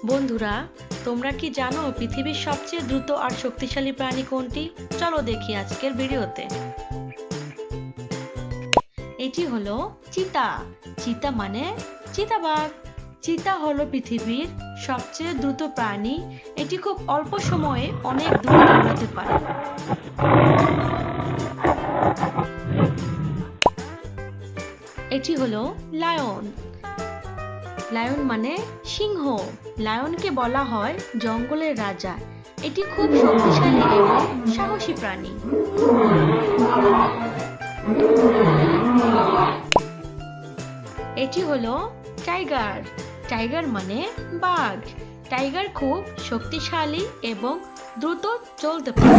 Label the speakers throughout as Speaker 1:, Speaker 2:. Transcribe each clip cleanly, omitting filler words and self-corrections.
Speaker 1: বন্ধুরা, তোমরা কি জানো পৃথিবীর সবচেয়ে দ্রুত আর শক্তিশালী প্রাণী কোনটি? চলো দেখি আজকের ভিডিওতে। এটি হলো চিতা। চিতা মানে চিতাবাঘ। চিতা হলো পৃথিবীর সবচেয়ে দ্রুত প্রাণী। এটি খুব অল্প সময়ে অনেক দূর দৌড়াতে পারে। এটি হলো লায়ন। লায়ন মানে সিংহ। লায়নকে বলা হয় জঙ্গলের রাজা। এটি খুব শক্তিশালী এবং সাহসী প্রাণী। এটি হলো টাইগার। টাইগার মানে বাঘ। টাইগার খুব শক্তিশালী এবং দ্রুত চলতে পারে।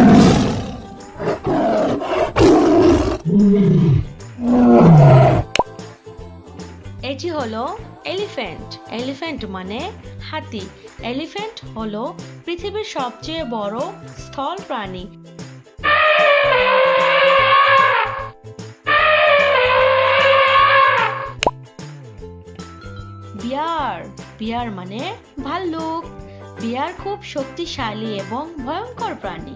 Speaker 1: এটি হলো এলিফ্যান্ট। এলিফ্যান্ট মানে হাতি। এলিফ্যান্ট হলো পৃথিবীর সবচেয়ে বড় স্থল প্রাণী। বিয়ার। বিয়ার মানে ভাল্লুক। বিয়ার খুব শক্তিশালী এবং ভয়ঙ্কর প্রাণী।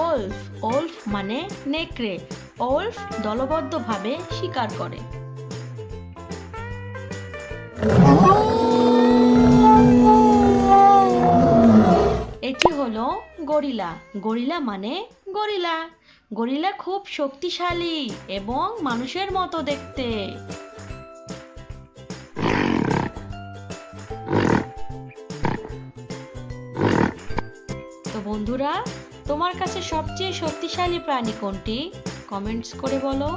Speaker 1: ওলফ। ওলফ মানে নেকড়ে। ওলফ দলবদ্ধভাবে শিকার করে। এটি হলো গরিলা। গরিলা মানে গরিলা। গরিলা খুব শক্তিশালী এবং মানুষের মতো দেখতে। তো বন্ধুরা, তোমার কাছে সবচেয়ে শক্তিশালী প্রাণী কোনটি? কমেন্টস করে বলো।